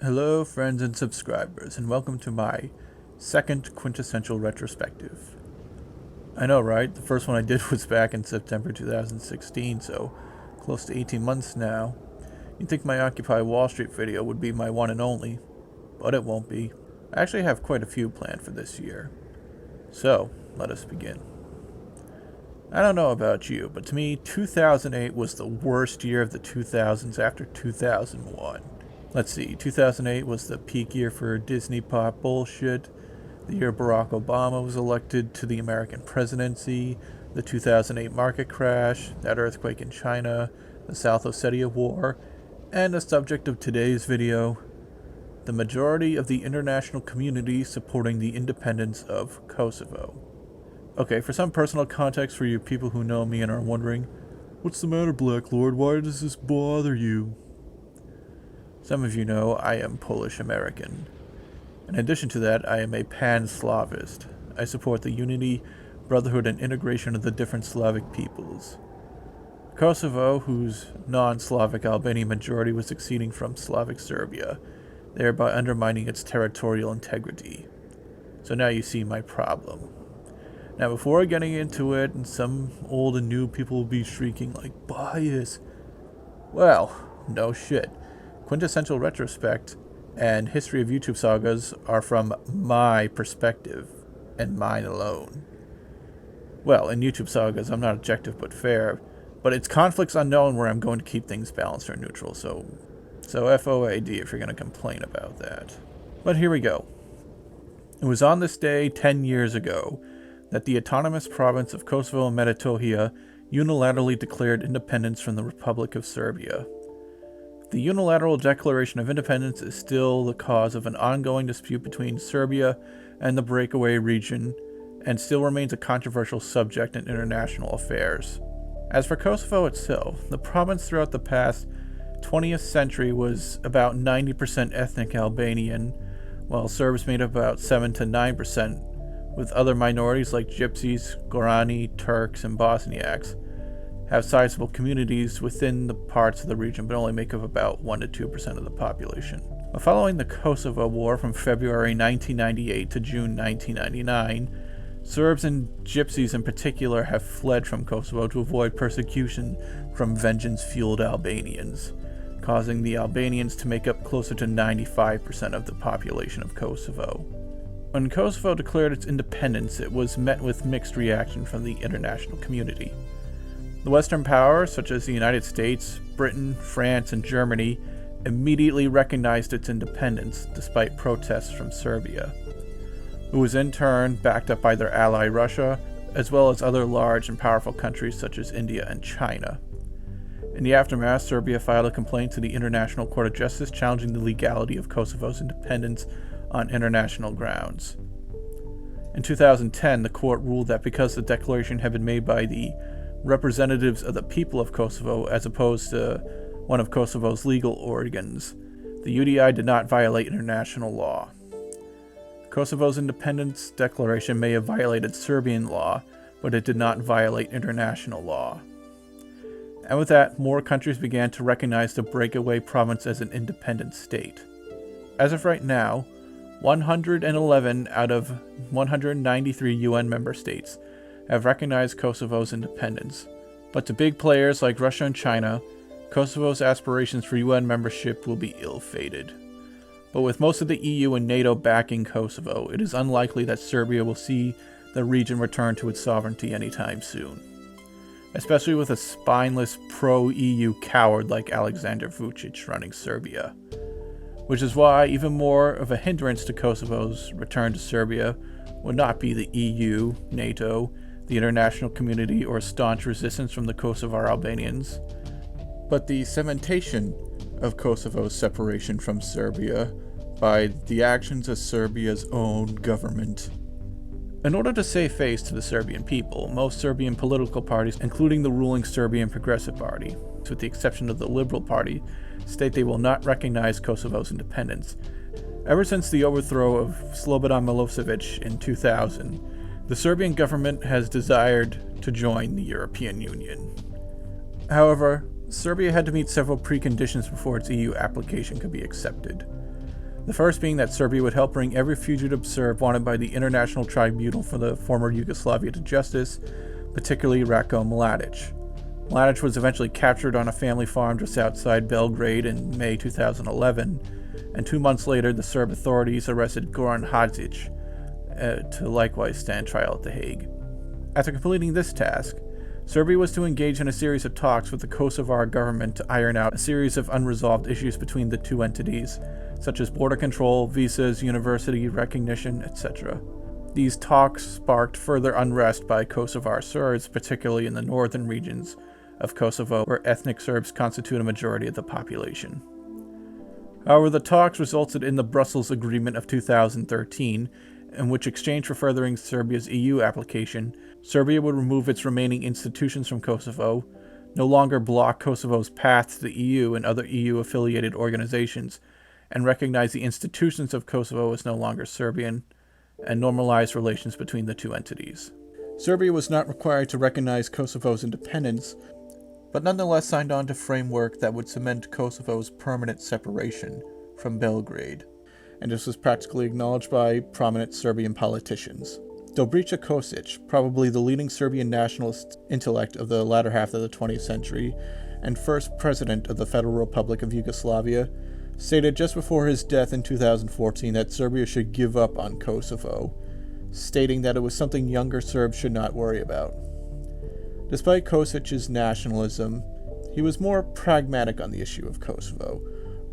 Hello friends and subscribers, and welcome to my second Quintessential retrospective. I know, right? The first one I did was back in September 2016, so close to 18 months now. You'd think my Occupy Wall Street video would be my one and only, but it won't be. I actually have quite a few planned for this year. So, let us begin. I don't know about you, but to me, 2008 was the worst year of the 2000s after 2001. Let's see, 2008 was the peak year for Disney pop bullshit, the year Barack Obama was elected to the American presidency, the 2008 market crash, that earthquake in China, the South Ossetia War, and the subject of today's video, the majority of the international community supporting the independence of Kosovo. Okay, for some personal context for you people who know me and are wondering, what's the matter, Black Lord? Why does this bother you? Some of you know I am Polish American. In addition to that, I am a pan-Slavist. I support the unity, brotherhood, and integration of the different Slavic peoples. Kosovo, whose non-Slavic Albanian majority was succeeding from Slavic Serbia, thereby undermining its territorial integrity. So now you see my problem. Now before getting into it, and some old and new people will be shrieking like, bias. Well, no shit. Quintessential Retrospect and History of YouTube Sagas are from my perspective, and mine alone. Well, in YouTube Sagas, I'm not objective but fair, but it's conflicts unknown where I'm going to keep things balanced or neutral, so FOAD if you're going to complain about that. But here we go. It was on this day 10 years ago that the autonomous province of Kosovo and Metohija unilaterally declared independence from the Republic of Serbia. The unilateral declaration of independence is still the cause of an ongoing dispute between Serbia and the breakaway region, and still remains a controversial subject in international affairs. As for Kosovo itself, the province throughout the past 20th century was about 90% ethnic Albanian, while Serbs made up about 7 to 9%, with other minorities like Gypsies, Gorani, Turks, and Bosniaks have sizable communities within the parts of the region, but only make up about 1 to 2% of the population. Following the Kosovo War from February 1998 to June 1999, Serbs and Gypsies in particular have fled from Kosovo to avoid persecution from vengeance-fueled Albanians, causing the Albanians to make up closer to 95% of the population of Kosovo. When Kosovo declared its independence, it was met with mixed reaction from the international community. The Western powers, such as the United States, Britain, France, and Germany, immediately recognized its independence, despite protests from Serbia, who was in turn backed up by their ally Russia, as well as other large and powerful countries such as India and China. In the aftermath, Serbia filed a complaint to the International Court of Justice challenging the legality of Kosovo's independence on international grounds. In 2010, the court ruled that because the declaration had been made by the representatives of the people of Kosovo as opposed to one of Kosovo's legal organs, the UDI did not violate international law. Kosovo's independence declaration may have violated Serbian law, but it did not violate international law. And with that, more countries began to recognize the breakaway province as an independent state. As of right now, 111 out of 193 UN member states have recognized Kosovo's independence, but to big players like Russia and China, Kosovo's aspirations for UN membership will be ill-fated. But with most of the EU and NATO backing Kosovo, it is unlikely that Serbia will see the region return to its sovereignty anytime soon, especially with a spineless pro-EU coward like Alexander Vučić running Serbia. Which is why even more of a hindrance to Kosovo's return to Serbia would not be the EU, NATO, the international community, or staunch resistance from the Kosovar Albanians, but the cementation of Kosovo's separation from Serbia by the actions of Serbia's own government. In order to save face to the Serbian people, most Serbian political parties, including the ruling Serbian Progressive Party, with the exception of the Liberal Party, state they will not recognize Kosovo's independence. Ever since the overthrow of Slobodan Milosevic in 2000, the Serbian government has desired to join the European Union. However, Serbia had to meet several preconditions before its EU application could be accepted. The first being that Serbia would help bring every fugitive Serb wanted by the International Tribunal for the former Yugoslavia to justice, particularly Ratko Mladic. Mladic was eventually captured on a family farm just outside Belgrade in May 2011, and 2 months later the Serb authorities arrested Goran Hadžić to likewise stand trial at The Hague. After completing this task, Serbia was to engage in a series of talks with the Kosovar government to iron out a series of unresolved issues between the two entities, such as border control, visas, university recognition, etc. These talks sparked further unrest by Kosovar Serbs, particularly in the northern regions of Kosovo, where ethnic Serbs constitute a majority of the population. However, the talks resulted in the Brussels Agreement of 2013, in which, exchange for furthering Serbia's EU application, Serbia would remove its remaining institutions from Kosovo, no longer block Kosovo's path to the EU and other EU-affiliated organizations, and recognize the institutions of Kosovo as no longer Serbian, and normalize relations between the two entities. Serbia was not required to recognize Kosovo's independence, but nonetheless signed on to a framework that would cement Kosovo's permanent separation from Belgrade, and this was practically acknowledged by prominent Serbian politicians. Dobrica Kosic, probably the leading Serbian nationalist intellect of the latter half of the 20th century, and first president of the Federal Republic of Yugoslavia, stated just before his death in 2014 that Serbia should give up on Kosovo, stating that it was something younger Serbs should not worry about. Despite Kosic's nationalism, he was more pragmatic on the issue of Kosovo,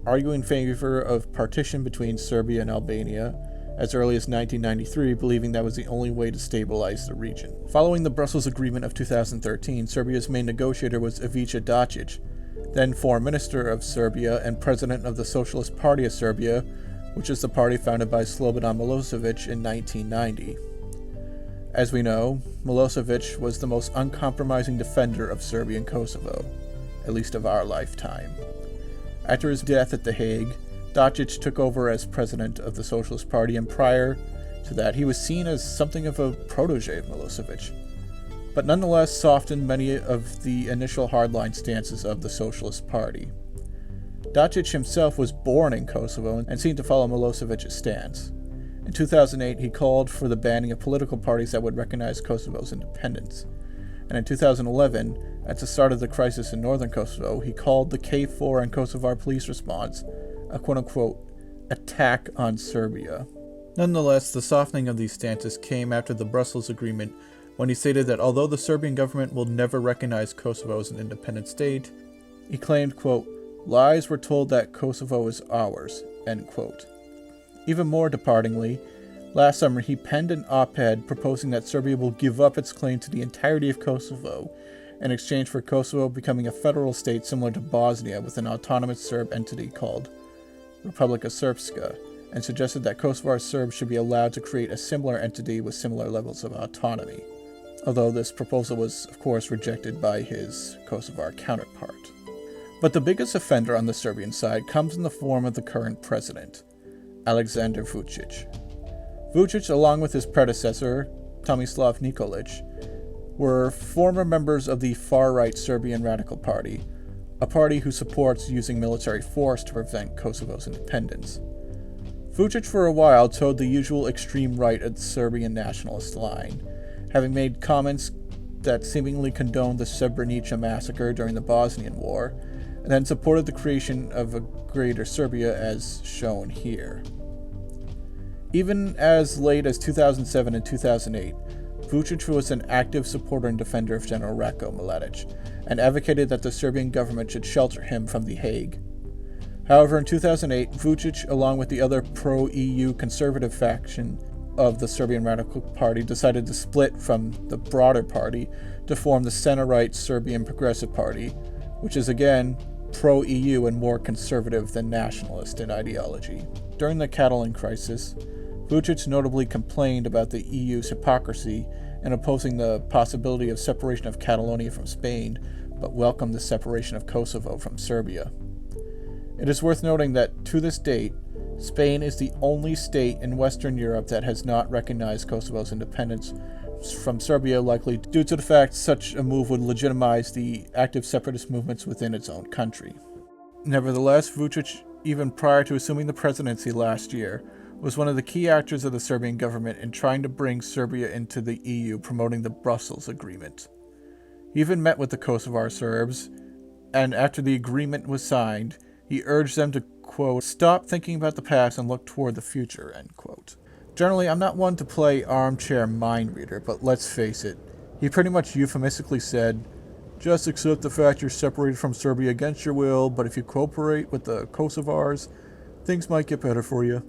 arguing in favor of partition between Serbia and Albania as early as 1993, believing that was the only way to stabilize the region. Following the Brussels Agreement of 2013, Serbia's main negotiator was Ivica Dačić, then Foreign Minister of Serbia and President of the Socialist Party of Serbia, which is the party founded by Slobodan Milosevic in 1990. As we know, Milosevic was the most uncompromising defender of Serbia and Kosovo, at least of our lifetime. After his death at The Hague, Dačić took over as president of the Socialist Party, and prior to that he was seen as something of a protege of Milosevic, but nonetheless softened many of the initial hardline stances of the Socialist Party. Dačić himself was born in Kosovo and seemed to follow Milosevic's stance. In 2008, he called for the banning of political parties that would recognize Kosovo's independence. And in 2011, at the start of the crisis in northern Kosovo, he called the KFOR and Kosovar police response a quote-unquote attack on Serbia. Nonetheless, the softening of these stances came after the Brussels Agreement, when he stated that although the Serbian government will never recognize Kosovo as an independent state, he claimed, quote, lies were told that Kosovo is ours, end quote. Even more departingly, last summer he penned an op-ed proposing that Serbia will give up its claim to the entirety of Kosovo in exchange for Kosovo becoming a federal state similar to Bosnia with an autonomous Serb entity called Republic of Serbia, and suggested that Kosovar Serbs should be allowed to create a similar entity with similar levels of autonomy, although this proposal was, of course, rejected by his Kosovar counterpart. But the biggest offender on the Serbian side comes in the form of the current president, Aleksandar Vučić. Vučić, along with his predecessor, Tomislav Nikolić, were former members of the far-right Serbian Radical Party, a party who supports using military force to prevent Kosovo's independence. Vučić for a while towed the usual extreme right of the Serbian nationalist line, having made comments that seemingly condoned the Srebrenica massacre during the Bosnian War, and then supported the creation of a greater Serbia as shown here. Even as late as 2007 and 2008, Vučić was an active supporter and defender of General Ratko Mladic, and advocated that the Serbian government should shelter him from The Hague. However, in 2008, Vučić, along with the other pro-EU conservative faction of the Serbian Radical Party, decided to split from the broader party to form the center-right Serbian Progressive Party, which is again pro-EU and more conservative than nationalist in ideology. During the Catalan crisis, Vučić notably complained about the EU's hypocrisy in opposing the possibility of separation of Catalonia from Spain, but welcomed the separation of Kosovo from Serbia. It is worth noting that, to this date, Spain is the only state in Western Europe that has not recognized Kosovo's independence from Serbia, likely due to the fact such a move would legitimize the active separatist movements within its own country. Nevertheless, Vučić even prior to assuming the presidency last year, was one of the key actors of the Serbian government in trying to bring Serbia into the EU, promoting the Brussels Agreement. He even met with the Kosovar Serbs, and after the agreement was signed, he urged them to, quote, stop thinking about the past and look toward the future, end quote. Generally, I'm not one to play armchair mind reader, but let's face it, he pretty much euphemistically said, just accept the fact you're separated from Serbia against your will, but if you cooperate with the Kosovars, things might get better for you.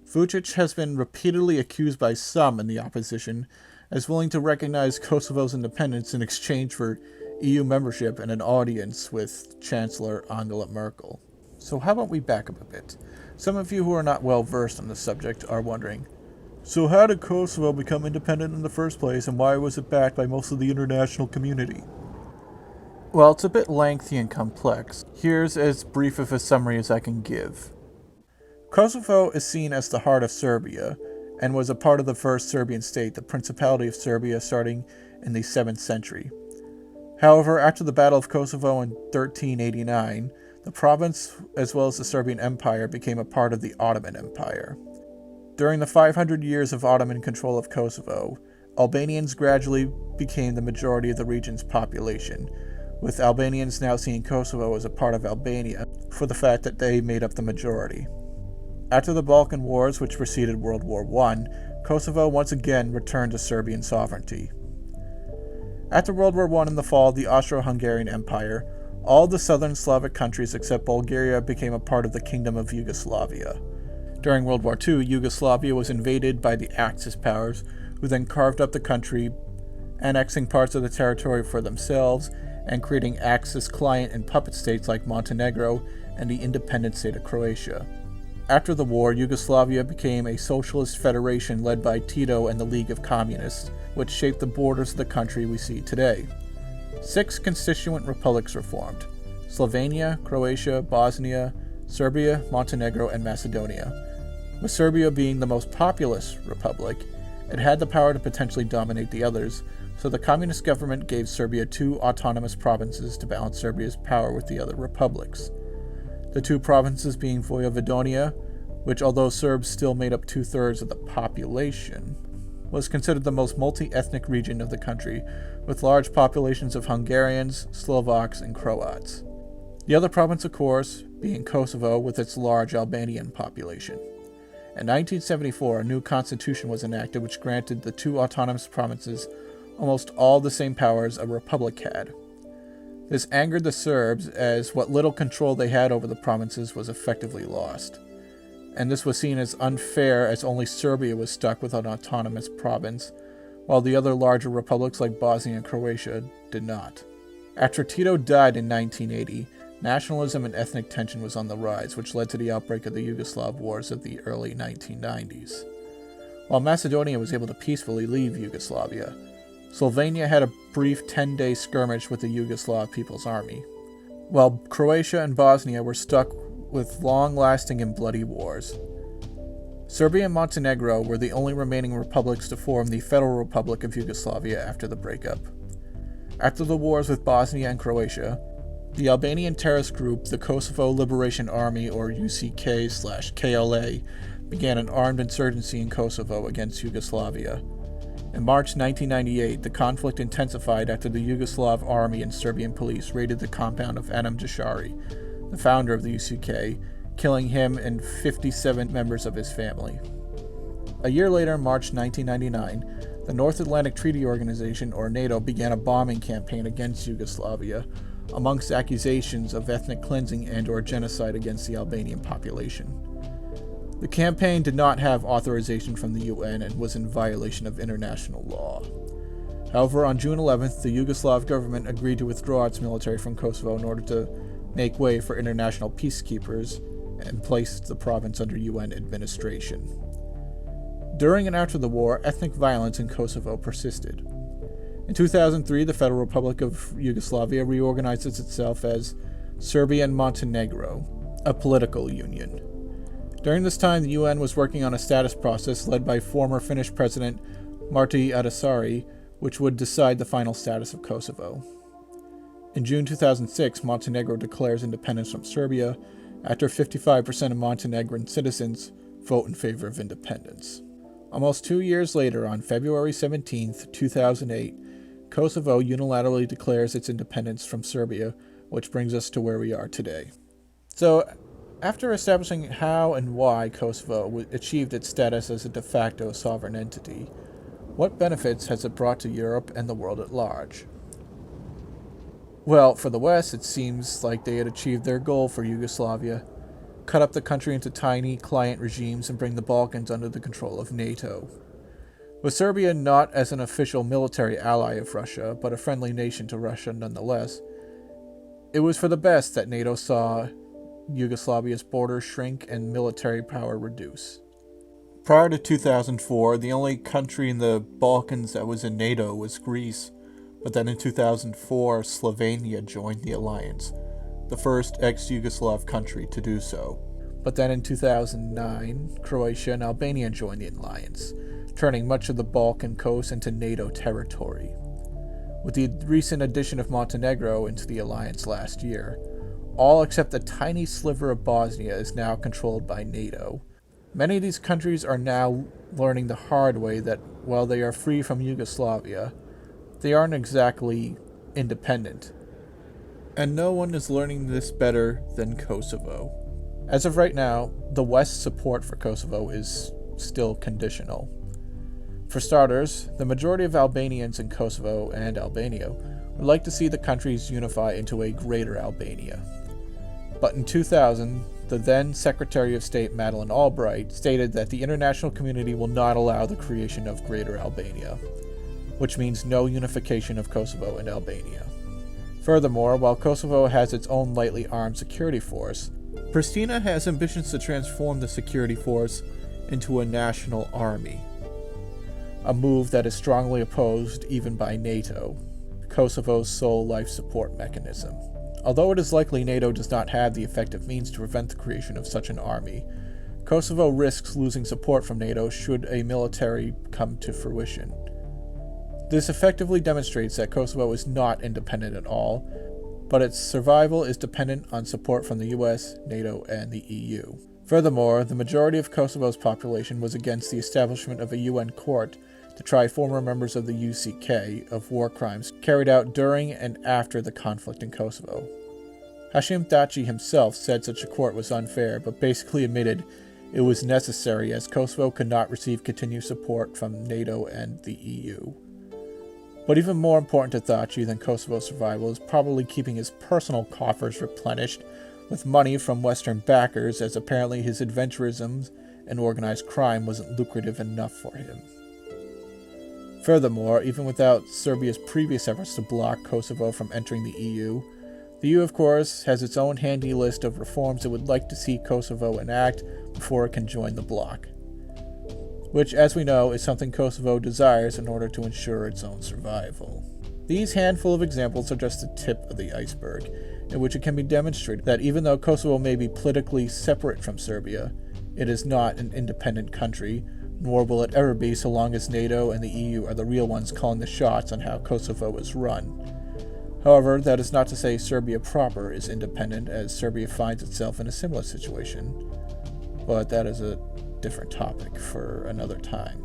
Vučić has been repeatedly accused by some in the opposition as willing to recognize Kosovo's independence in exchange for EU membership and an audience with Chancellor Angela Merkel. So how about we back up a bit? Some of you who are not well versed on the subject are wondering, so how did Kosovo become independent in the first place, and why was it backed by most of the international community? Well, it's a bit lengthy and complex. Here's as brief of a summary as I can give. Kosovo is seen as the heart of Serbia, and was a part of the first Serbian state, the Principality of Serbia, starting in the 7th century. However, after the Battle of Kosovo in 1389, the province, as well as the Serbian Empire, became a part of the Ottoman Empire. During the 500 years of Ottoman control of Kosovo, Albanians gradually became the majority of the region's population, with Albanians now seeing Kosovo as a part of Albania for the fact that they made up the majority. After the Balkan Wars, which preceded World War I, Kosovo once again returned to Serbian sovereignty. After World War I and the fall of the Austro-Hungarian Empire, all the southern Slavic countries except Bulgaria became a part of the Kingdom of Yugoslavia. During World War II, Yugoslavia was invaded by the Axis powers, who then carved up the country, annexing parts of the territory for themselves and creating Axis client and puppet states like Montenegro and the independent state of Croatia. After the war, Yugoslavia became a socialist federation led by Tito and the League of Communists, which shaped the borders of the country we see today. 6 constituent republics were formed: Slovenia, Croatia, Bosnia, Serbia, Montenegro, and Macedonia. With Serbia being the most populous republic, it had the power to potentially dominate the others, so the communist government gave Serbia 2 autonomous provinces to balance Serbia's power with the other republics. The 2 provinces being Vojvodina, which although Serbs still made up 2/3 of the population, was considered the most multi-ethnic region of the country, with large populations of Hungarians, Slovaks, and Croats. The other province, of course, being Kosovo, with its large Albanian population. In 1974, a new constitution was enacted which granted the 2 autonomous provinces almost all the same powers a republic had. This angered the Serbs, as what little control they had over the provinces was effectively lost. And this was seen as unfair, as only Serbia was stuck with an autonomous province, while the other larger republics like Bosnia and Croatia did not. After Tito died in 1980, nationalism and ethnic tension was on the rise, which led to the outbreak of the Yugoslav Wars of the early 1990s. While Macedonia was able to peacefully leave Yugoslavia, Slovenia had a brief 10-day skirmish with the Yugoslav People's Army, while Croatia and Bosnia were stuck with long-lasting and bloody wars. Serbia and Montenegro were the only remaining republics to form the Federal Republic of Yugoslavia after the breakup. After the wars with Bosnia and Croatia, the Albanian terrorist group, the Kosovo Liberation Army, or UCK/KLA, began an armed insurgency in Kosovo against Yugoslavia. In March 1998, the conflict intensified after the Yugoslav army and Serbian police raided the compound of Adem Jashari, the founder of the UCK, killing him and 57 members of his family. A year later, in March 1999, the North Atlantic Treaty Organization, or NATO, began a bombing campaign against Yugoslavia, amongst accusations of ethnic cleansing and/or genocide against the Albanian population. The campaign did not have authorization from the UN and was in violation of international law. However, on June 11th, the Yugoslav government agreed to withdraw its military from Kosovo in order to make way for international peacekeepers and place the province under UN administration. During and after the war, ethnic violence in Kosovo persisted. In 2003, the Federal Republic of Yugoslavia reorganized itself as Serbia and Montenegro, a political union. During this time, the UN was working on a status process led by former Finnish President Martti Ahtisaari, which would decide the final status of Kosovo. In June 2006, Montenegro declares independence from Serbia, after 55% of Montenegrin citizens vote in favor of independence. Almost 2 years later, on February 17, 2008, Kosovo unilaterally declares its independence from Serbia, which brings us to where we are today. So, after establishing how and why Kosovo achieved its status as a de facto sovereign entity, what benefits has it brought to Europe and the world at large? Well, for the West, it seems like they had achieved their goal for Yugoslavia: cut up the country into tiny client regimes and bring the Balkans under the control of NATO. With Serbia not as an official military ally of Russia, but a friendly nation to Russia nonetheless, it was for the best that NATO saw Yugoslavia's borders shrink and military power reduce. Prior to 2004, the only country in the Balkans that was in NATO was Greece, but then in 2004, Slovenia joined the alliance, the first ex-Yugoslav country to do so. But then in 2009, Croatia and Albania joined the alliance, turning much of the Balkan coast into NATO territory. With the recent addition of Montenegro into the alliance last year, all except a tiny sliver of Bosnia is now controlled by NATO. Many of these countries are now learning the hard way that while they are free from Yugoslavia, they aren't exactly independent. And no one is learning this better than Kosovo. As of right now, the West's support for Kosovo is still conditional. For starters, the majority of Albanians in Kosovo and Albania would like to see the countries unify into a Greater Albania. But in 2000, the then Secretary of State Madeleine Albright stated that the international community will not allow the creation of Greater Albania, which means no unification of Kosovo and Albania. Furthermore, while Kosovo has its own lightly armed security force, Pristina has ambitions to transform the security force into a national army, a move that is strongly opposed even by NATO, Kosovo's sole life support mechanism. Although it is likely NATO does not have the effective means to prevent the creation of such an army, Kosovo risks losing support from NATO should a military come to fruition. This effectively demonstrates that Kosovo is not independent at all, but its survival is dependent on support from the US, NATO, and the EU. Furthermore, the majority of Kosovo's population was against the establishment of a UN court to try former members of the UCK of war crimes carried out during and after the conflict in Kosovo. Hashim Thaçi himself said such a court was unfair, but basically admitted it was necessary as Kosovo could not receive continued support from NATO and the EU. But even more important to Thaçi than Kosovo's survival is probably keeping his personal coffers replenished with money from Western backers, as apparently his adventurism and organized crime wasn't lucrative enough for him. Furthermore, even without Serbia's previous efforts to block Kosovo from entering the EU of course has its own handy list of reforms it would like to see Kosovo enact before it can join the bloc, which, as we know, is something Kosovo desires in order to ensure its own survival. These handful of examples are just the tip of the iceberg, in which it can be demonstrated that even though Kosovo may be politically separate from Serbia, it is not an independent country, nor will it ever be so long as NATO and the EU are the real ones calling the shots on how Kosovo is run. However, that is not to say Serbia proper is independent, as Serbia finds itself in a similar situation, but that is a different topic for another time.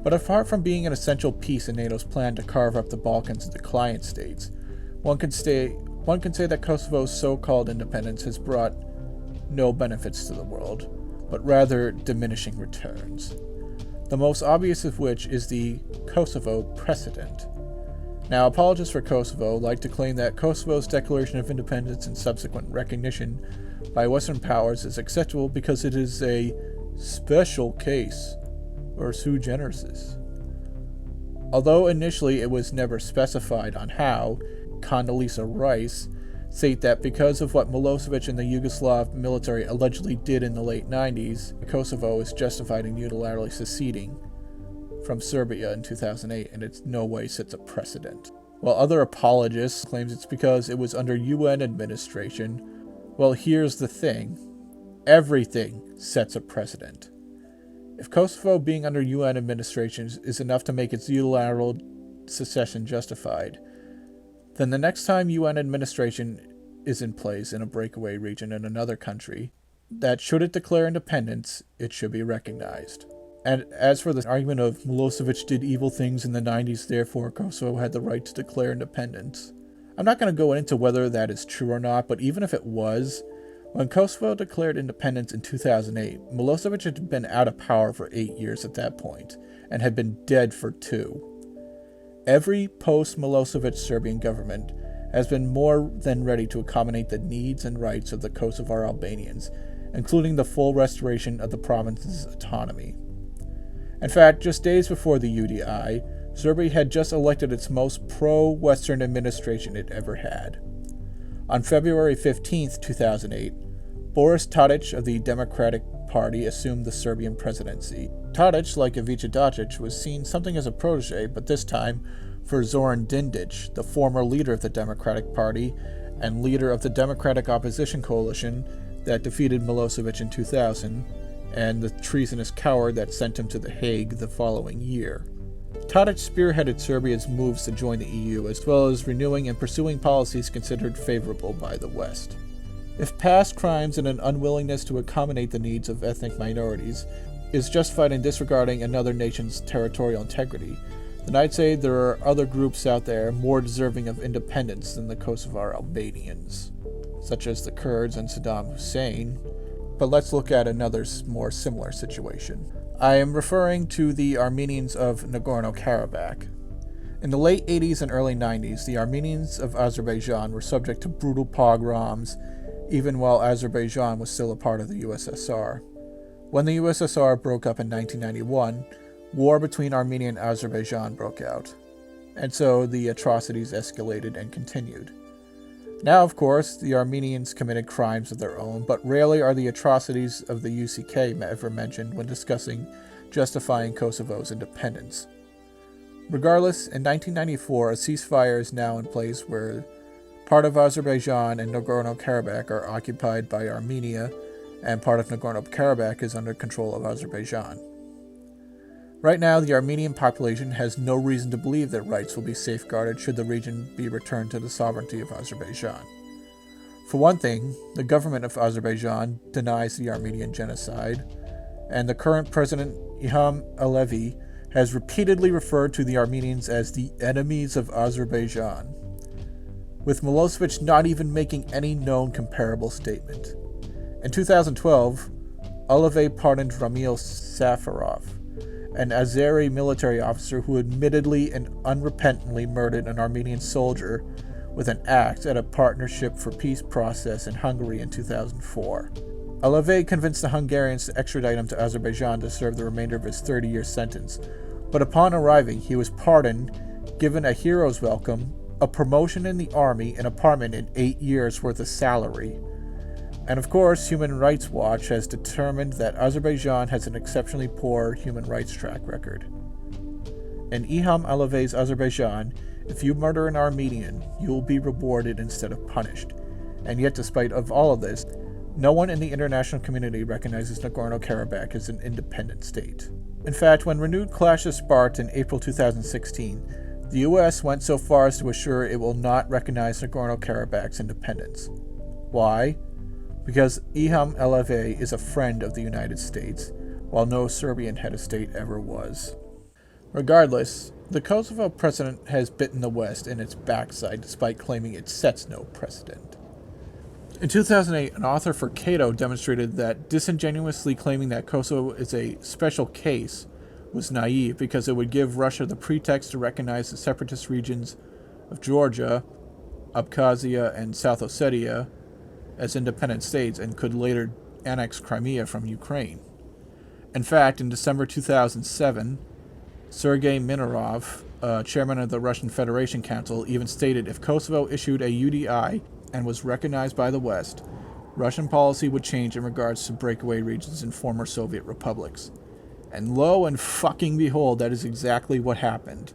But apart from being an essential piece in NATO's plan to carve up the Balkans into client states, one can say that Kosovo's so-called independence has brought no benefits to the world, but rather diminishing returns. The most obvious of which is the Kosovo precedent. Now, apologists for Kosovo like to claim that Kosovo's declaration of independence and subsequent recognition by Western powers is acceptable because it is a special case, or sui generis. Although initially it was never specified on how, Condoleezza Rice state that because of what Milosevic and the Yugoslav military allegedly did in the late 90s, Kosovo is justified in unilaterally seceding from Serbia in 2008, and it no way sets a precedent. While other apologists claims it's because it was under UN administration, well, here's the thing. Everything sets a precedent. If Kosovo being under UN administration is enough to make its unilateral secession justified, then the next time UN administration is in place in a breakaway region in another country, that should it declare independence, it should be recognized. And as for the argument of Milosevic did evil things in the 90s, therefore Kosovo had the right to declare independence, I'm not going to go into whether that is true or not, but even if it was, when Kosovo declared independence in 2008, Milosevic had been out of power for 8 years at that point, and had been dead for 2. Every post-Milosevic Serbian government has been more than ready to accommodate the needs and rights of the Kosovar Albanians, including the full restoration of the province's autonomy. In fact, just days before the UDI, Serbia had just elected its most pro-Western administration it ever had. On February 15, 2008, Boris Tadic of the Democratic Party assumed the Serbian presidency. Tadic, like Ivica Dacic, was seen something as a protege, but this time for Zoran Dindic, the former leader of the Democratic Party and leader of the Democratic Opposition Coalition that defeated Milosevic in 2000, and the treasonous coward that sent him to The Hague the following year. Tadic spearheaded Serbia's moves to join the EU, as well as renewing and pursuing policies considered favorable by the West. If past crimes and an unwillingness to accommodate the needs of ethnic minorities is justified in disregarding another nation's territorial integrity, then I'd say there are other groups out there more deserving of independence than the Kosovar Albanians, such as the Kurds and Saddam Hussein. But let's look at another more similar situation. I am referring to the Armenians of Nagorno-Karabakh. In the late 80s and early 90s, the Armenians of Azerbaijan were subject to brutal pogroms, even while Azerbaijan was still a part of the USSR. When the USSR broke up in 1991, war between Armenia and Azerbaijan broke out, and so the atrocities escalated and continued. Now, of course, the Armenians committed crimes of their own, but rarely are the atrocities of the UCK ever mentioned when discussing justifying Kosovo's independence. Regardless, in 1994, a ceasefire is now in place where part of Azerbaijan and Nagorno-Karabakh are occupied by Armenia, and part of Nagorno-Karabakh is under control of Azerbaijan. Right now, the Armenian population has no reason to believe that rights will be safeguarded should the region be returned to the sovereignty of Azerbaijan. For one thing, the government of Azerbaijan denies the Armenian genocide, and the current president, Ilham Aliyev, has repeatedly referred to the Armenians as the enemies of Azerbaijan, with Milosevic not even making any known comparable statement. In 2012, Aliyev pardoned Ramil Safarov, an Azeri military officer who admittedly and unrepentantly murdered an Armenian soldier with an axe at a Partnership for Peace process in Hungary in 2004. Aliyev convinced the Hungarians to extradite him to Azerbaijan to serve the remainder of his 30-year sentence, but upon arriving, he was pardoned, given a hero's welcome, a promotion in the army, an apartment, and 8 years' worth of salary. And of course, Human Rights Watch has determined that Azerbaijan has an exceptionally poor human rights track record. In Ilham Aliyev's Azerbaijan, if you murder an Armenian, you will be rewarded instead of punished. And yet, despite of all of this, no one in the international community recognizes Nagorno-Karabakh as an independent state. In fact, when renewed clashes sparked in April 2016, the US went so far as to assure it will not recognize Nagorno-Karabakh's independence. Why? Because Ilham Aliyev is a friend of the United States, while no Serbian head of state ever was. Regardless, the Kosovo president has bitten the West in its backside despite claiming it sets no precedent. In 2008, an author for Cato demonstrated that disingenuously claiming that Kosovo is a special case was naive because it would give Russia the pretext to recognize the separatist regions of Georgia, Abkhazia, and South Ossetia as independent states and could later annex Crimea from Ukraine. In fact, in December 2007, Sergei Minarov, chairman of the Russian Federation Council, even stated if Kosovo issued a UDI and was recognized by the West, Russian policy would change in regards to breakaway regions in former Soviet republics. And lo and fucking behold, that is exactly what happened.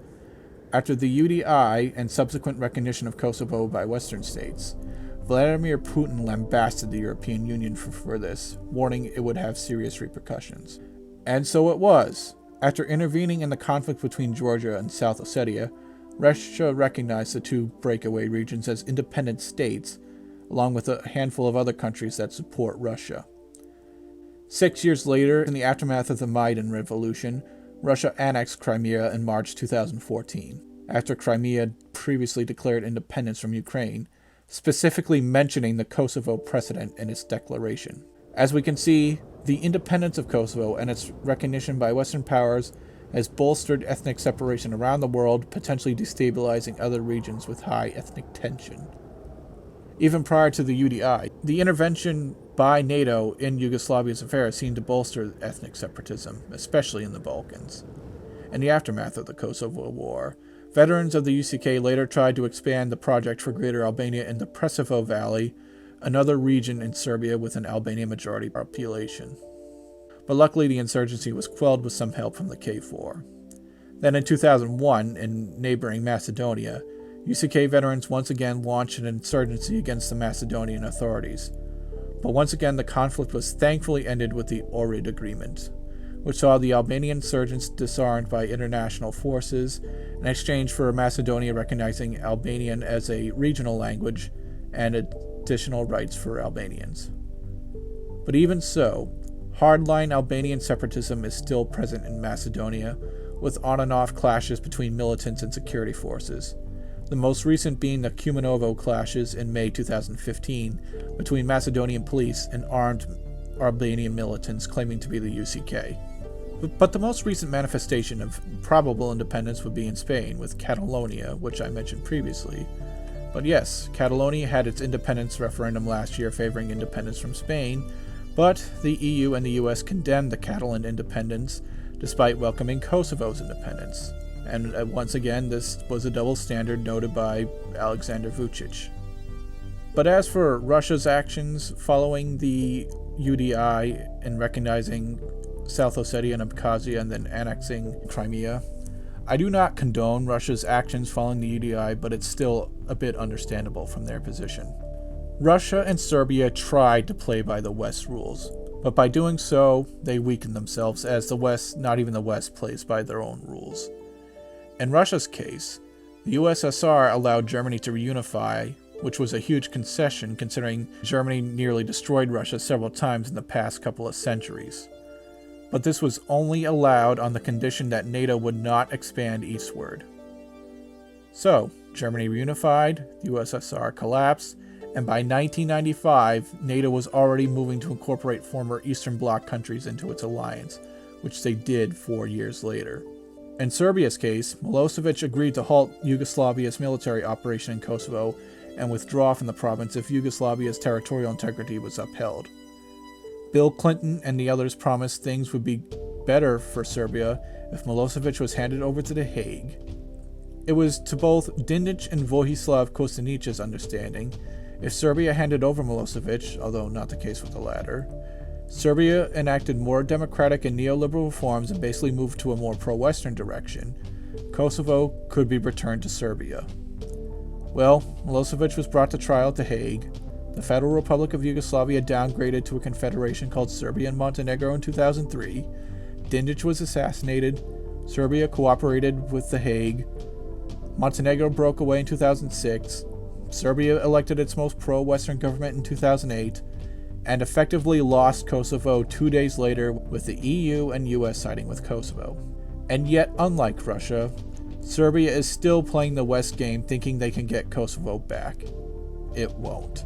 After the UDI and subsequent recognition of Kosovo by Western states, Vladimir Putin lambasted the European Union for this, warning it would have serious repercussions. And so it was. After intervening in the conflict between Georgia and South Ossetia, Russia recognized the two breakaway regions as independent states, along with a handful of other countries that support Russia. 6 years later, in the aftermath of the Maidan Revolution, Russia annexed Crimea in March 2014, after Crimea had previously declared independence from Ukraine, specifically mentioning the Kosovo precedent in its declaration. As we can see, the independence of Kosovo and its recognition by Western powers has bolstered ethnic separation around the world, potentially destabilizing other regions with high ethnic tension. Even prior to the UDI, the intervention by NATO in Yugoslavia's affairs seemed to bolster ethnic separatism, especially in the Balkans. In the aftermath of the Kosovo War, veterans of the UCK later tried to expand the project for Greater Albania in the Kosovo Valley, another region in Serbia with an Albanian majority population. But luckily the insurgency was quelled with some help from the KFOR. Then in 2001, in neighboring Macedonia, UCK veterans once again launched an insurgency against the Macedonian authorities. But once again the conflict was thankfully ended with the Ohrid Agreement, which saw the Albanian insurgents disarmed by international forces in exchange for Macedonia recognizing Albanian as a regional language and additional rights for Albanians. But even so, hardline Albanian separatism is still present in Macedonia, with on-and-off clashes between militants and security forces, the most recent being the Kumanovo clashes in May 2015 between Macedonian police and armed Albanian militants claiming to be the UCK. But the most recent manifestation of probable independence would be in Spain, with Catalonia, which I mentioned previously. But yes, Catalonia had its independence referendum last year favoring independence from Spain, but the EU and the US condemned the Catalan independence despite welcoming Kosovo's independence. And once again, this was a double standard noted by Alexander Vučić. But as for Russia's actions following the UDI in recognizing South Ossetia and Abkhazia and then annexing Crimea, I do not condone Russia's actions following the UDI, but it's still a bit understandable from their position. Russia and Serbia tried to play by the West rules, but by doing so, they weakened themselves as the West, not even the West, plays by their own rules. In Russia's case, the USSR allowed Germany to reunify, which was a huge concession considering Germany nearly destroyed Russia several times in the past couple of centuries. But this was only allowed on the condition that NATO would not expand eastward. So, Germany reunified, the USSR collapsed, and by 1995, NATO was already moving to incorporate former Eastern Bloc countries into its alliance, which they did 4 years later. In Serbia's case, Milosevic agreed to halt Yugoslavia's military operation in Kosovo and withdraw from the province if Yugoslavia's territorial integrity was upheld. Bill Clinton and the others promised things would be better for Serbia if Milosevic was handed over to The Hague. It was to both Dindic and Vojislav Kostunic's understanding, if Serbia handed over Milosevic, although not the case with the latter, Serbia enacted more democratic and neoliberal reforms and basically moved to a more pro-Western direction, Kosovo could be returned to Serbia. Well, Milosevic was brought to trial at The Hague. The Federal Republic of Yugoslavia downgraded to a confederation called Serbia and Montenegro in 2003. Dindic was assassinated. Serbia cooperated with The Hague. Montenegro broke away in 2006. Serbia elected its most pro-Western government in 2008. And effectively lost Kosovo 2 days later, with the EU and US siding with Kosovo. And yet, unlike Russia, Serbia is still playing the West game thinking they can get Kosovo back. It won't.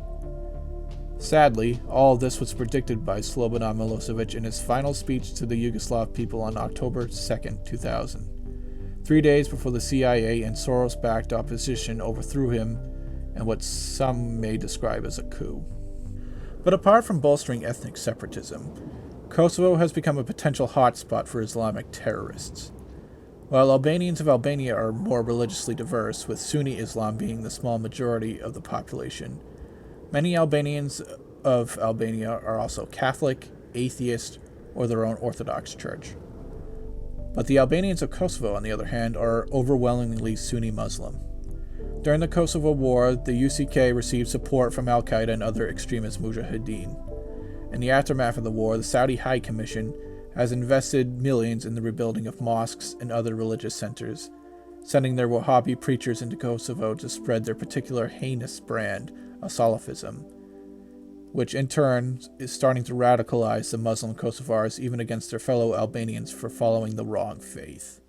Sadly, all of this was predicted by Slobodan Milosevic in his final speech to the Yugoslav people on October 2, 2000, 3 days before the CIA and Soros-backed opposition overthrew him in what some may describe as a coup. But apart from bolstering ethnic separatism, Kosovo has become a potential hotspot for Islamic terrorists. While Albanians of Albania are more religiously diverse, with Sunni Islam being the small majority of the population, many Albanians of Albania are also Catholic, atheist, or their own Orthodox church. But the Albanians of Kosovo, on the other hand, are overwhelmingly Sunni Muslim. During the Kosovo War, the UCK received support from al-Qaeda and other extremist mujahideen. In the aftermath of the war, the Saudi High Commission has invested millions in the rebuilding of mosques and other religious centers, sending their Wahhabi preachers into Kosovo to spread their particular heinous brand Salafism, which in turn is starting to radicalize the Muslim Kosovars even against their fellow Albanians for following the wrong faith.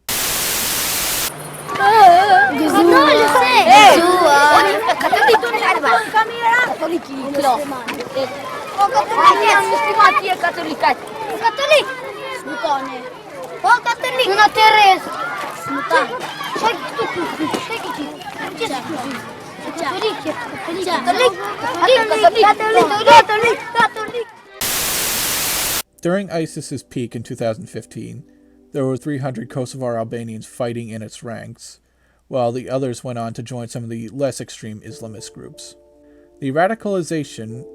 During ISIS's peak in 2015, there were 300 Kosovar Albanians fighting in its ranks, while the others went on to join some of the less extreme Islamist groups. The radicalization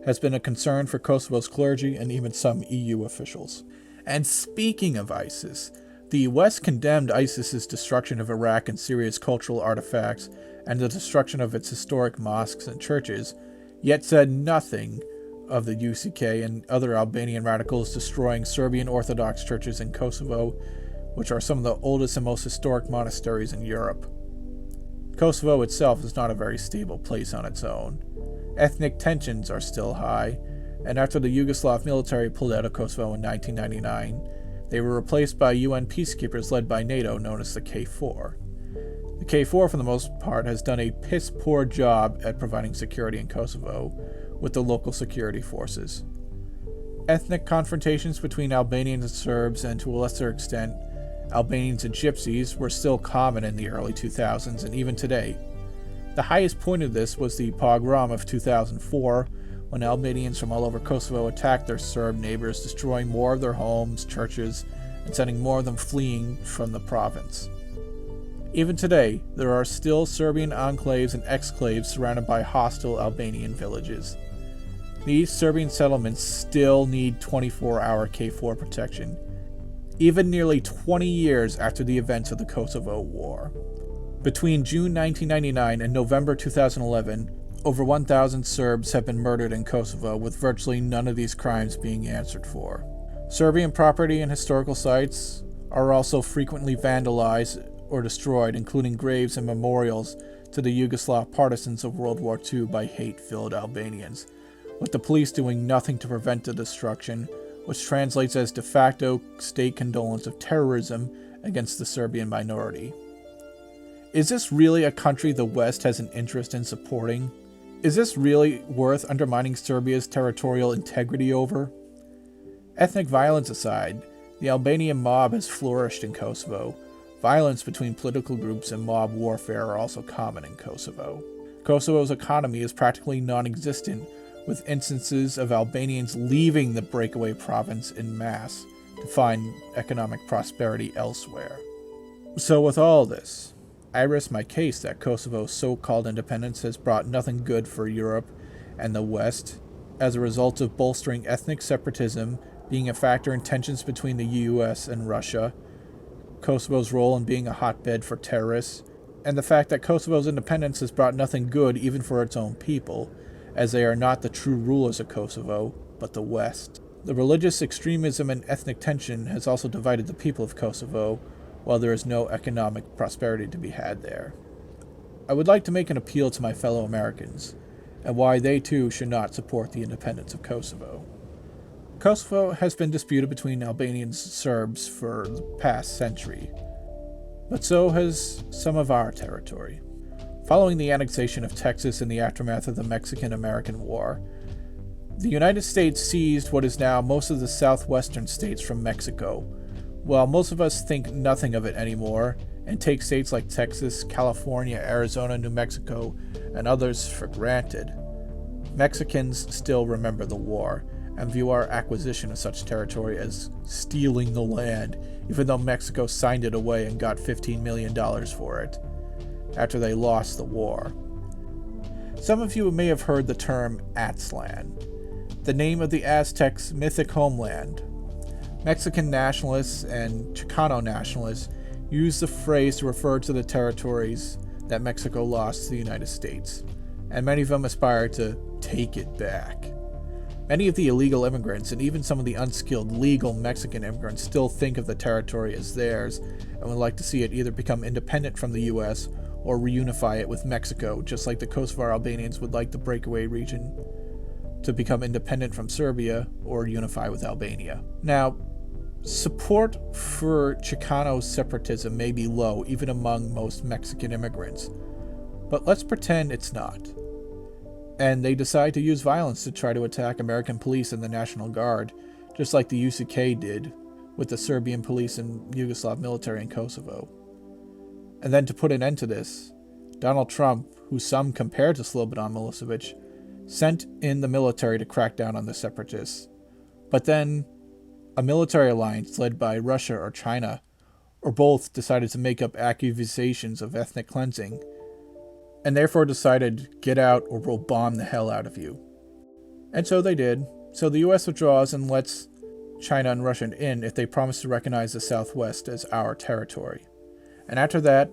has been a concern for Kosovo's clergy and even some EU officials. And speaking of ISIS, the West condemned ISIS's destruction of Iraq and Syria's cultural artifacts and the destruction of its historic mosques and churches, yet said nothing of the UCK and other Albanian radicals destroying Serbian Orthodox churches in Kosovo, which are some of the oldest and most historic monasteries in Europe. Kosovo itself is not a very stable place on its own. Ethnic tensions are still high, and after the Yugoslav military pulled out of Kosovo in 1999, they were replaced by UN peacekeepers led by NATO known as the KFOR. The KFOR, for the most part, has done a piss-poor job at providing security in Kosovo with the local security forces. Ethnic confrontations between Albanians and Serbs, and to a lesser extent, Albanians and Gypsies, were still common in the early 2000s and even today. The highest point of this was the pogrom of 2004, when Albanians from all over Kosovo attacked their Serb neighbors, destroying more of their homes, churches, and sending more of them fleeing from the province. Even today, there are still Serbian enclaves and exclaves surrounded by hostile Albanian villages. These Serbian settlements still need 24-hour KFOR protection, even nearly 20 years after the events of the Kosovo War. Between June 1999 and November 2011, over 1,000 Serbs have been murdered in Kosovo, with virtually none of these crimes being answered for. Serbian property and historical sites are also frequently vandalized or destroyed, including graves and memorials to the Yugoslav partisans of World War II by hate-filled Albanians, with the police doing nothing to prevent the destruction, which translates as de facto state condolence of terrorism against the Serbian minority. Is this really a country the West has an interest in supporting? Is this really worth undermining Serbia's territorial integrity over? Ethnic violence aside, the Albanian mob has flourished in Kosovo. Violence between political groups and mob warfare are also common in Kosovo. Kosovo's economy is practically non-existent, with instances of Albanians leaving the breakaway province en masse to find economic prosperity elsewhere. So with all this, I rest my case that Kosovo's so-called independence has brought nothing good for Europe and the West, as a result of bolstering ethnic separatism being a factor in tensions between the US and Russia, Kosovo's role in being a hotbed for terrorists, and the fact that Kosovo's independence has brought nothing good even for its own people, as they are not the true rulers of Kosovo, but the West. The religious extremism and ethnic tension has also divided the people of Kosovo, while there is no economic prosperity to be had there. I would like to make an appeal to my fellow Americans, and why they too should not support the independence of Kosovo. Kosovo has been disputed between Albanians and Serbs for the past century, but so has some of our territory. Following the annexation of Texas in the aftermath of the Mexican-American War, the United States seized what is now most of the southwestern states from Mexico, while most of us think nothing of it anymore and take states like Texas, California, Arizona, New Mexico, and others for granted. Mexicans still remember the war and view our acquisition of such territory as stealing the land, even though Mexico signed it away and got $15 million for it after they lost the war. Some of you may have heard the term Aztlan, the name of the Aztecs' mythic homeland. Mexican nationalists and Chicano nationalists use the phrase to refer to the territories that Mexico lost to the United States, and many of them aspire to take it back. Many of the illegal immigrants and even some of the unskilled legal Mexican immigrants still think of the territory as theirs and would like to see it either become independent from the U.S. or reunify it with Mexico, just like the Kosovo Albanians would like the breakaway region to become independent from Serbia or unify with Albania. Now, support for Chicano separatism may be low even among most Mexican immigrants, but let's pretend it's not. And they decide to use violence to try to attack American police and the National Guard, just like the UCK did with the Serbian police and Yugoslav military in Kosovo. And then to put an end to this, Donald Trump, who some compare to Slobodan Milosevic, sent in the military to crack down on the separatists. But then a military alliance led by Russia or China, or both, decided to make up accusations of ethnic cleansing, and therefore decided, get out or we'll bomb the hell out of you. And so they did. So the US withdraws and lets China and Russia in if they promise to recognize the Southwest as our territory. And after that,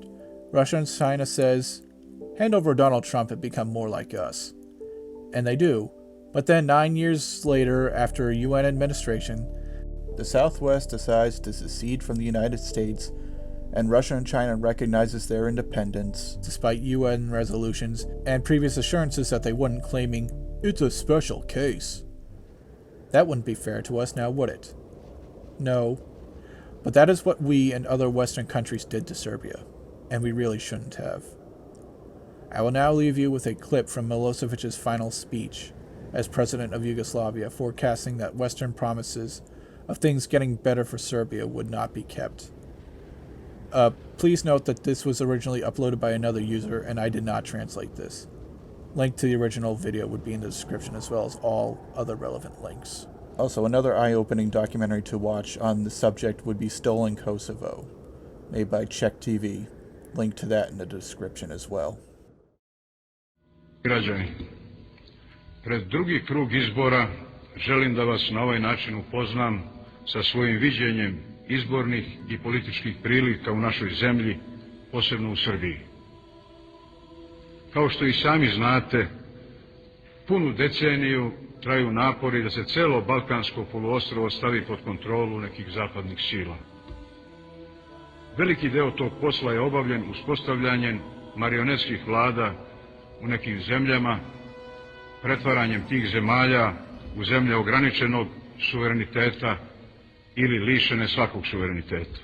Russia and China says, hand over Donald Trump and become more like us. And they do. But then 9 years later, after a UN administration, the Southwest decides to secede from the United States, and Russia and China recognizes their independence, despite UN resolutions and previous assurances that they wouldn't, claiming, it's a special case. That wouldn't be fair to us now, would it? No. But that is what we and other Western countries did to Serbia, and we really shouldn't have. I will now leave you with a clip from Milosevic's final speech as president of Yugoslavia, forecasting that Western promises of things getting better for Serbia would not be kept. Please note that this was originally uploaded by another user, and I did not translate this. Link to the original video would be in the description, as well as all other relevant links. Also, another eye-opening documentary to watch on the subject would be Stolen Kosovo, made by Czech TV. Link to that in the description as well. Građani, pred drugi krug izbora želim da vas na ovaj način upoznam sa svojim viđenjem izbornih i političkih prilika u našoj zemlji, posebno u Srbiji. Kao što i sami znate, punu deceniju traju napori da se celo Balkansko poluostrvo stavi pod kontrolu nekih zapadnih sila. Veliki deo tog posla je obavljen uspostavljanjem marionetskih vlada u nekim zemljama, pretvaranjem tih zemalja u zemlje ograničenog suvereniteta ili lišene svakog suvereniteta.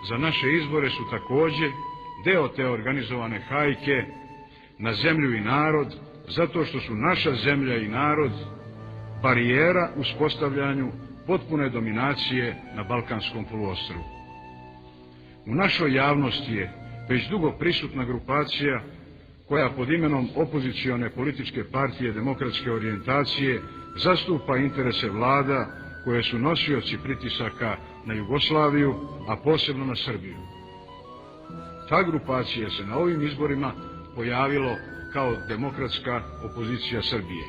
Za naše izbore su takođe deo te organizovane hajke na zemlju i narod, zato što su naša zemlja i narod barijera uspostavljanju potpune dominacije na Balkanskom poluostrvu. U našoj javnosti je već dugo prisutna grupacija koja pod imenom opozicione političke partije demokratske orijentacije zastupa interese vlada koje su nosioci pritisaka na Jugoslaviju, a posebno na Srbiju. Ta grupacija se na ovim izborima pojavilo kao demokratska opozicija Srbije.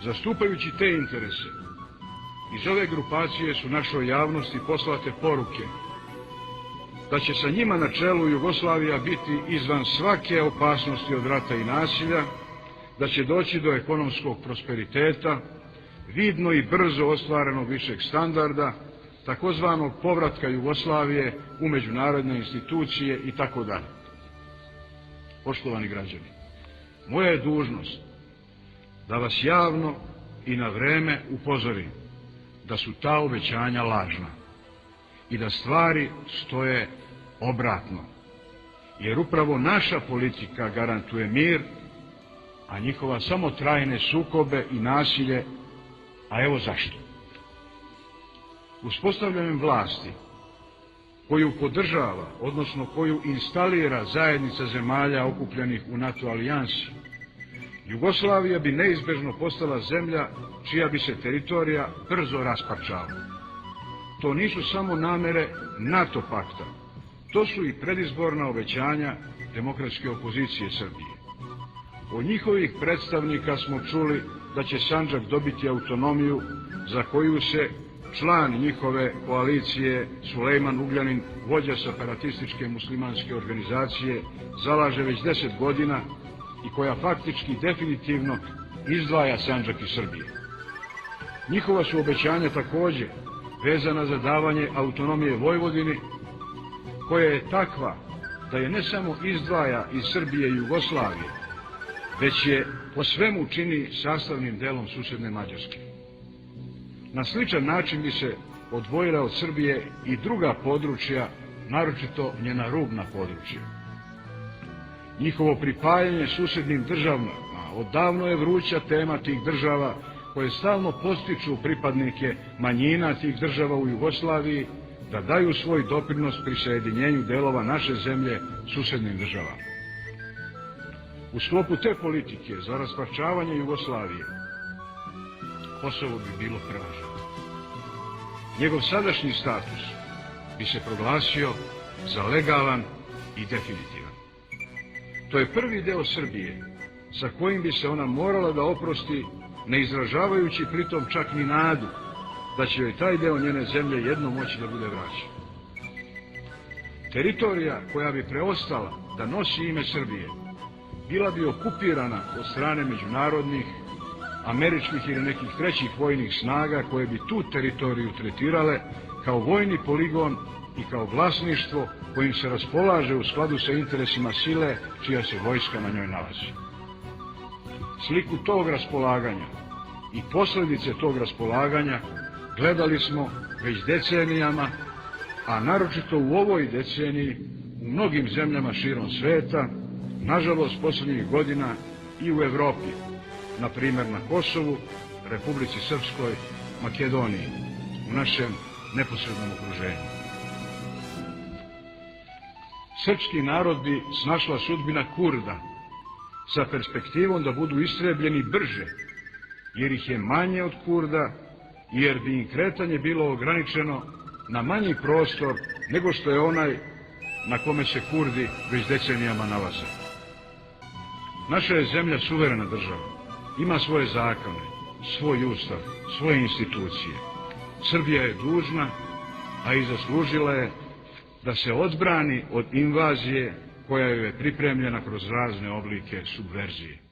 Zastupajući te interese, iz ove grupacije su našoj javnosti poslate poruke da će sa njima na čelu Jugoslavija biti izvan svake opasnosti od rata i nasilja, da će doći do ekonomskog prosperiteta, vidno i brzo ostvarenog višeg standarda, takozvanog povratka Jugoslavije u međunarodne institucije itd. Poštovani građani, moja je dužnost da vas javno i na vreme upozorim da su ta obećanja lažna i da stvari stoje obratno, jer upravo naša politika garantuje mir, a njihova samo trajne sukobe i nasilje, a evo zašto. Uspostavljanjem vlasti koju podržava, odnosno koju instalira zajednica zemalja okupljenih u NATO alijansi, Jugoslavija bi neizbežno postala zemlja čija bi se teritorija brzo rasparčala. To nisu samo namere NATO pakta, to su i predizborna obećanja demokratske opozicije Srbije. Od njihovih predstavnika smo čuli da će Sandžak dobiti autonomiju za koju se član njihove koalicije Sulejman Ugljanin, vođa separatističke muslimanske organizacije, zalaže već 10 godina i koja faktički definitivno izdvaja Sandžak iz Srbije. Njihova su obećanja takođe vezana za davanje autonomije Vojvodini, koja je takva da je ne samo izdvaja iz Srbije i Jugoslavije, već je po svemu čini sastavnim delom susjedne Mađarske. Na sličan način bi se odvojila od Srbije i druga područja, naročito njena rubna područja. Njihovo pripajanje susjednim državama odavno je vruća tema tih država koje stalno postiču pripadnike manjina tih država u Jugoslaviji da daju svoj doprinos pri sajedinjenju delova naše zemlje susjednim državama. U sklopu te politike za rasparčavanje Jugoslavije Kosovo bi bilo prevažno. Njegov sadašnji status bi se proglasio za legalan i definitivan. To je prvi deo Srbije sa kojim bi se ona morala da oprosti, ne izražavajući pritom čak ni nadu da će joj taj deo njene zemlje jednom moći da bude vraćen. Teritorija koja bi preostala da nosi ime Srbije bila bi okupirana od strane međunarodnih, američkih ili nekih trećih vojnih snaga koje bi tu teritoriju tretirale kao vojni poligon i kao vlasništvo kojim se raspolaže u skladu sa interesima sile čija se vojska na njoj nalazi. Sliku tog raspolaganja i posljedice tog raspolaganja gledali smo već decenijama, a naročito u ovoj deceniji u mnogim zemljama širom sveta, nažalost posljednjih godina i u Evropi, na primjer na Kosovu, Republici Srpskoj, Makedoniji, u našem neposrednom okruženju. Srpski narod bi snašla sudbina Kurda sa perspektivom da budu istrebljeni brže, jer ih je manje od Kurda i jer bi im kretanje bilo ograničeno na manji prostor nego što je onaj na kome se Kurdi već decenijama nalaze. Naša je zemlja suverena država, ima svoje zakone, svoj ustav, svoje institucije. Srbija je dužna, a i zaslužila je da se odbrani od invazije koja joj je pripremljena kroz razne oblike subverzije.